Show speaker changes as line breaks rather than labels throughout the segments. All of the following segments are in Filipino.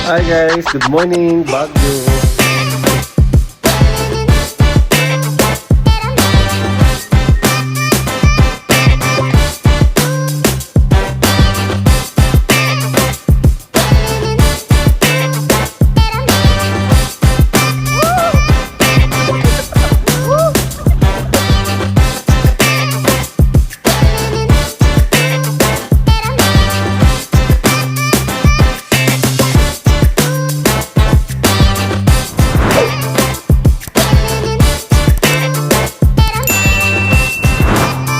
Hi guys, good morning, Baguio.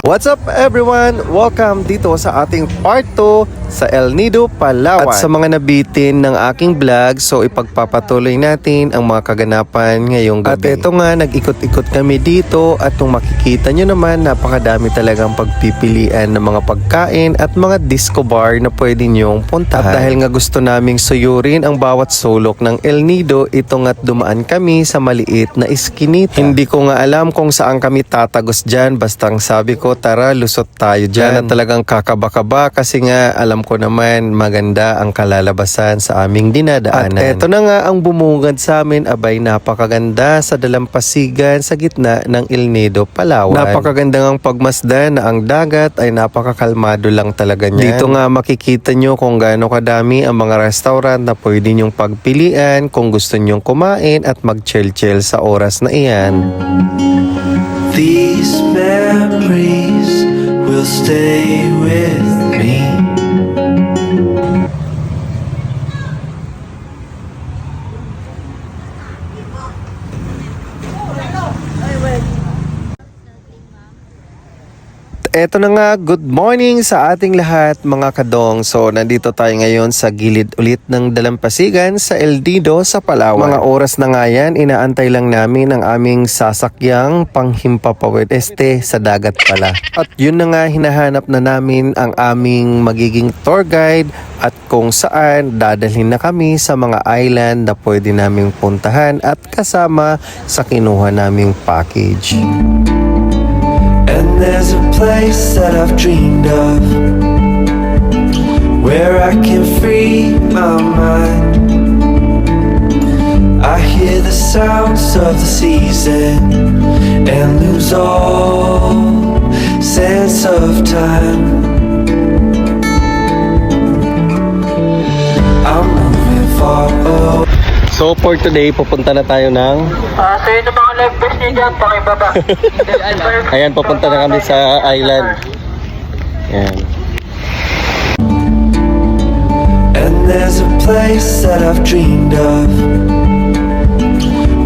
What's up everyone? Welcome dito sa ating part 2 sa El Nido, Palawan. At sa mga nabitin ng aking vlog, so ipagpapatuloy natin ang mga kaganapan ngayong gabi. At ito nga, nag-ikot-ikot kami dito at kung makikita nyo naman, napakadami talagang pagpipilian ng mga pagkain at mga disco bar na pwede nyong puntahan. At dahil nga gusto naming suyurin ang bawat sulok ng El Nido, ito nga't dumaan kami sa maliit na iskinita. Hindi ko nga alam kung saan kami tatagos dyan, bastang sabi ko, tara lusot tayo dyan. At talagang kakaba-kaba kasi nga alam ko naman maganda ang kalalabasan sa aming dinadaanan. At eto na nga ang bumungad sa amin, abay napakaganda sa dalampasigan sa gitna ng El Nido, Palawan. Napakaganda ngang pagmasdan na ang dagat ay napakakalmado lang talaga niyan. Dito nga makikita nyo kung gaano kadami ang mga restaurant na pwede nyong pagpilian kung gusto nyong kumain at mag-chill-chill sa oras na iyan.
These memories will stay with me.
Eto na nga, good morning sa ating lahat mga kadong. So nandito tayo ngayon sa gilid ulit ng dalampasigan sa El Nido sa Palawan. Mga oras na nga yan, inaantay lang namin ang aming sasakyang panghimpapawid sa dagat pala. At yun na nga, hinahanap na namin ang aming magiging tour guide at kung saan dadalhin na kami sa mga island na pwede naming puntahan at kasama sa kinuha naming package.
And there's a place that I've dreamed of, where I can free my mind. I hear the sounds of the season and lose all sense of time. I'm moving far away.
So for today, pupunta na tayo ng...
So yun ang mga live best niyo dyan, pakibaba.
Ayan, pupunta na kami sa island. Ayan.
And there's a place that I've dreamed of,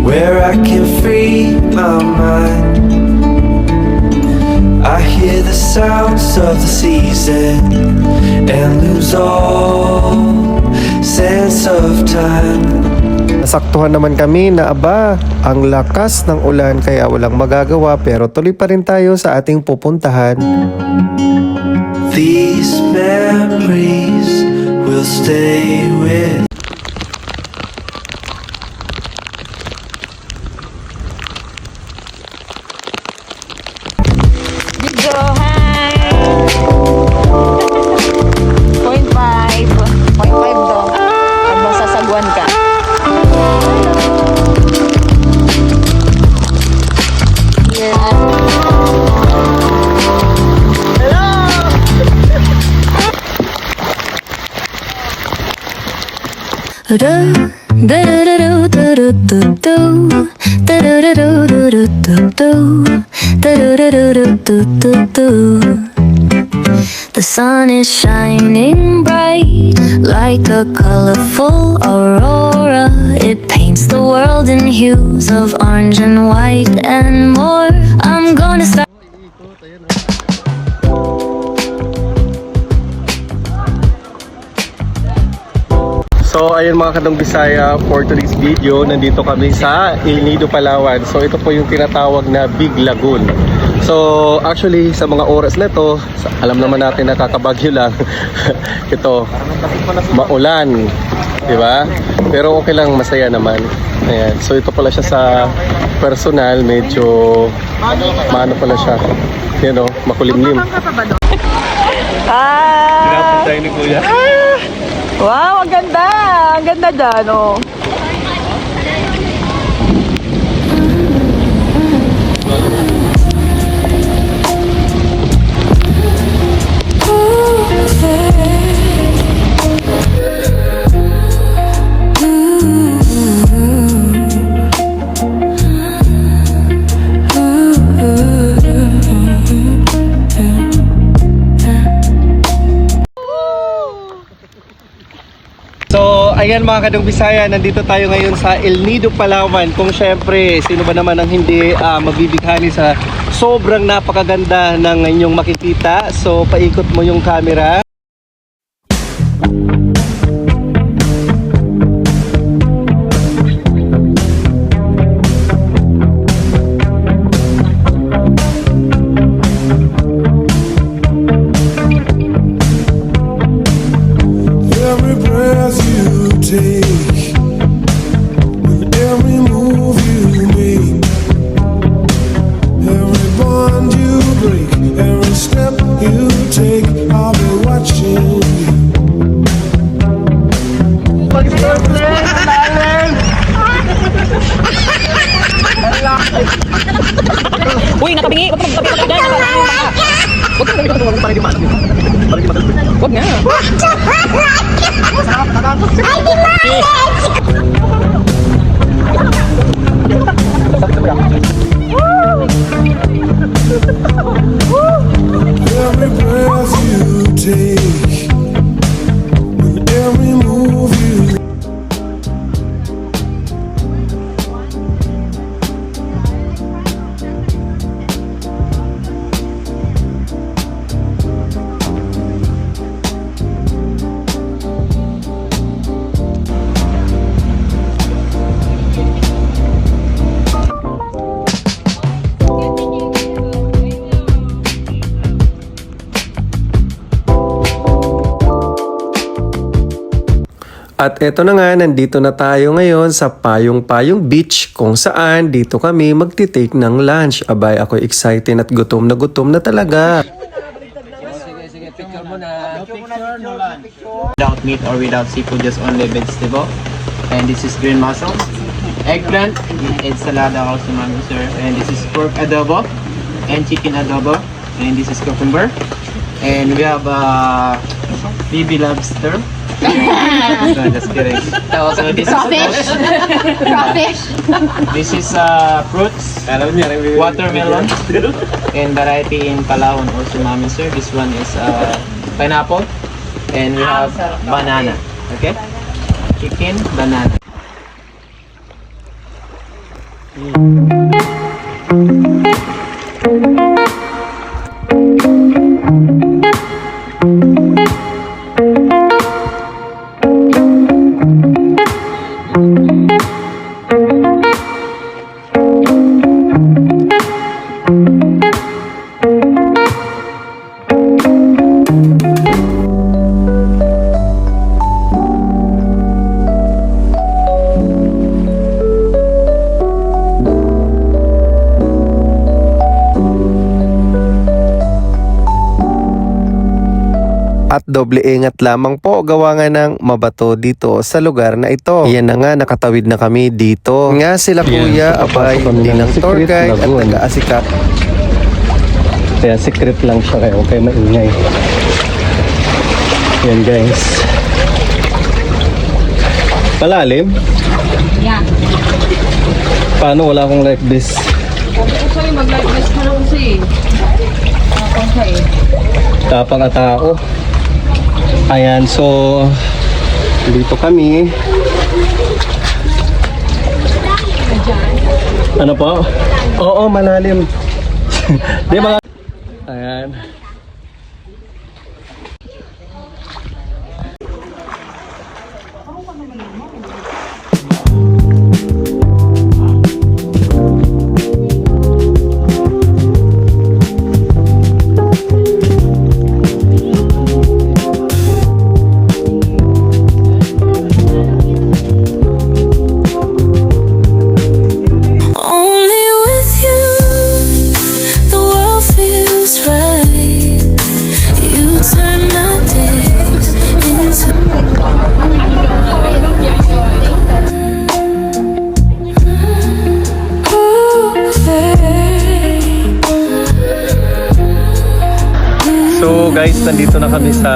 where I can free my mind. I hear the sounds of the season and lose all sense of time.
Nasaktuhan naman kami na aba, ang lakas ng ulan kaya walang magagawa pero tuloy pa rin tayo sa ating pupuntahan.
These memories will stay with.
Video, hi! 0.5 to. At masasagwan ka.
The sun is shining bright like a colorful aurora. It paints the world in hues of orange and white and more. I'm gonna start.
So ayun mga kadong Bisaya, for today's video, nandito kami sa El Nido, Palawan. So ito po yung tinatawag na Big Lagoon. So actually sa mga oras na to, alam naman natin na kakabagyo lang. Ito, maulan, di ba? Pero okay lang, masaya naman. Ayan. So ito pala siya sa personal, medyo maano pala siya. Yan o, makulimlim.
Hi!
Tayo ni Kuya.
Wow, ang ganda! Ang ganda dyan, oh.
So, ayan mga Kadong Bisaya, nandito tayo ngayon sa El Nido, Palawan. Kung syempre, sino ba naman ang hindi mabibighani sa sobrang napakaganda ng inyong makikita. So, paikot mo yung camera.
Every breath you take, and every move you make, every bond you break, every step you take, I'll be watching you.
Uy, nakabingi! Huwag ka magtabi dyan! Huwag nga!
Every breath you take, and every move you
At eto na nga, nandito na tayo ngayon sa Payong-Payong Beach kung saan dito kami magtitake ng lunch. Abay, ako excited at gutom na talaga.
Without meat or without seafood, just only vegetable. And this is green mussels, eggplant, ensalada also, ma'am, sir. And this is pork adobo and chicken adobo. And this is cucumber. And we have baby lobster. No, just kidding. So this
Crawfish. Crawfish.
this is fruits, watermelon, and variety in Palawan also, ma'am, sir. This one is pineapple, and we have banana. Okay, chicken, banana.
At doble ingat lamang po, gawa nga ng mabato dito sa lugar na ito. Yan na nga, nakatawid na kami dito. Nga sila kuya, abay, hindi ng tour guide at nag-aasikat. Kaya secret lang siya, kaya okay maingay. Yan guys. Palalim?
Yeah.
Paano wala akong life vest?
Sabi ko sa'yo, mag-live ka lang kasi. Tapang ka eh.
Tapang at tao. Ayan, so dito kami. Ano po? Oo, malalim. Di ba? Ayan.
Only with you, the world feels right. You turn my days into
guys, nandito na kami sa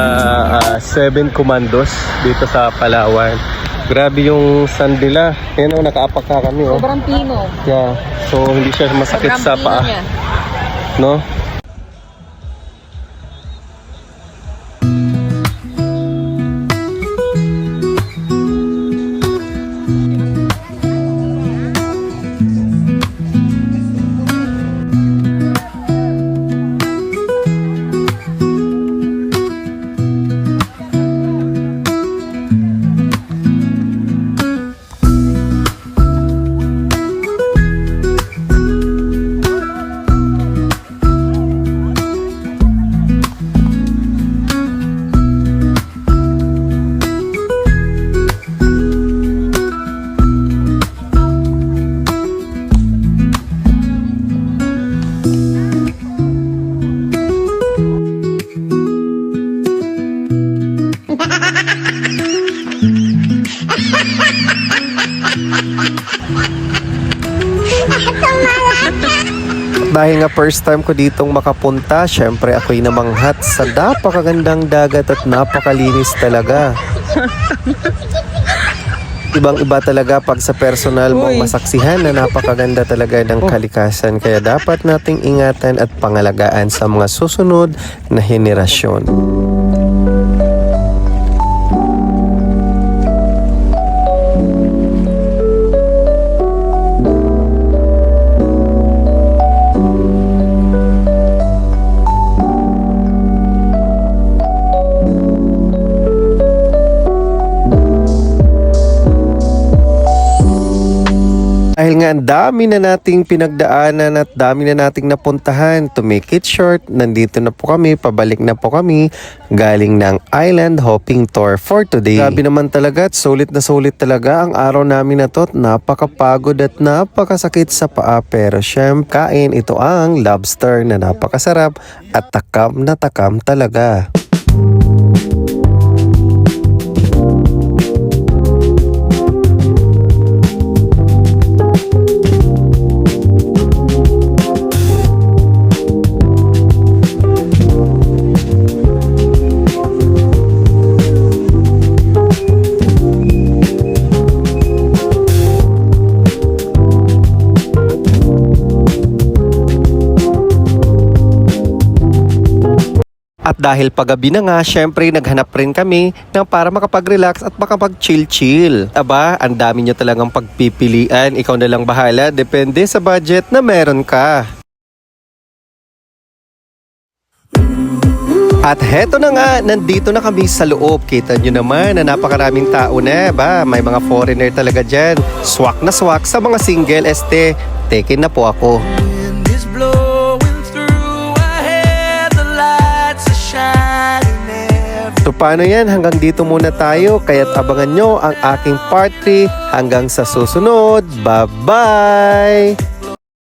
Seven Commandos dito sa Palawan. Grabe yung sand nila. Ayan o, nakaapak ka kami o.
Sobrang pino.
Yeah. So hindi siya masakit
Sobrang
sa
pino
paa.
niya.
No? Dahil nga first time ko ditong makapunta, syempre ako'y namanghat sa napakagandang dagat at napakalinis talaga. Ibang-iba talaga pag sa personal mong masaksihan na napakaganda talaga ng kalikasan. Kaya dapat nating ingatan at pangalagaan sa mga susunod na henerasyon. Dahil nga ang dami na nating pinagdaanan at dami na nating napuntahan, to make it short, nandito na po kami, pabalik na po kami galing ng island hopping tour for today. Grabe naman talaga at sulit na sulit talaga ang araw namin na to at napakapagod at napakasakit sa paa, pero syempre kain ito ang lobster na napakasarap at takam na takam talaga. At dahil paggabi na nga, syempre naghanap rin kami ng para makapag-relax at makapag-chill-chill. Aba, ang dami nyo talagang pagpipilian. Ikaw na lang bahala. Depende sa budget na meron ka. At heto na nga, nandito na kami sa loob. Kita nyo naman na napakaraming tao na. Ba, may mga foreigner talaga dyan. Swak na swak sa mga single. Taken na po ako.
Wind is blowing through, I hear the lights are shining everywhere.
So paano yan? Hanggang dito muna tayo. Kaya't abangan nyo ang aking part 3 hanggang sa susunod. Bye-bye!